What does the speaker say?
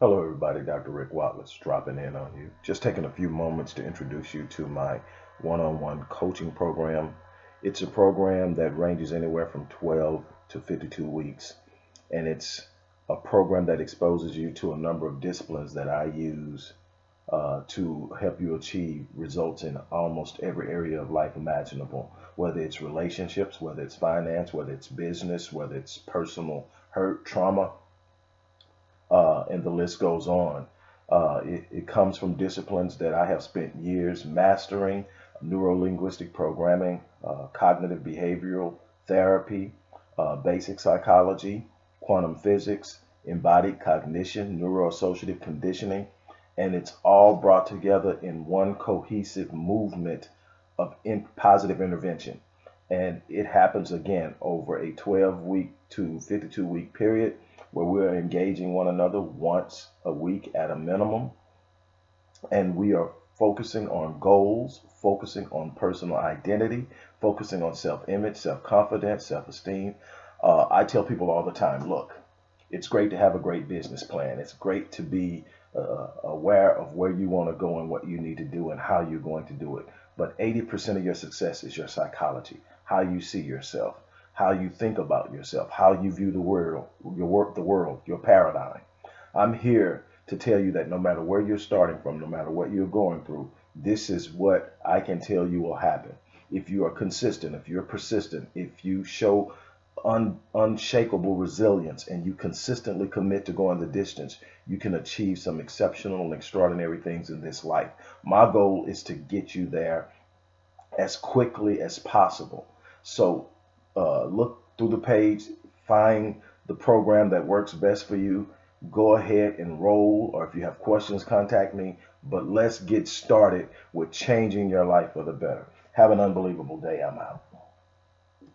Hello, everybody. Dr. Rick Wallace dropping in on you. Just taking a few moments to introduce you to my one on one coaching program. It's a program that ranges anywhere from 12 to 52 weeks, and it's a program that exposes you to a number of disciplines that I use to help you achieve results in almost every area of life imaginable, whether it's relationships, whether it's finance, whether it's business, whether it's personal hurt, trauma, and the list goes on. It comes from disciplines that I have spent years mastering: neuro-linguistic programming, cognitive behavioral therapy, basic psychology, quantum physics, embodied cognition, neuroassociative conditioning, and it's all brought together in one cohesive movement of positive intervention. And it happens again over a 12-week to 52-week period where we're engaging one another once a week at a minimum, and we are focusing on goals, focusing on personal identity, focusing on self-image, self-confidence, self-esteem. I tell people all the time, look, it's great to have a great business plan. It's great to be aware of where you want to go and what you need to do and how you're going to do it. But 80% of your success is your psychology, how you see yourself, how you think about yourself, how you view the world, the world, your paradigm. I'm here to tell you that no matter where you're starting from, no matter what you're going through, this is what I can tell you will happen. If you are consistent, if you're persistent, if you show unshakable resilience and you consistently commit to going the distance, you can achieve some exceptional and extraordinary things in this life. My goal is to get you there as quickly as possible. So look through the page, find the program that works best for you. Go ahead, enroll, or if you have questions, contact me. But let's get started with changing your life for the better. Have an unbelievable day. I'm out.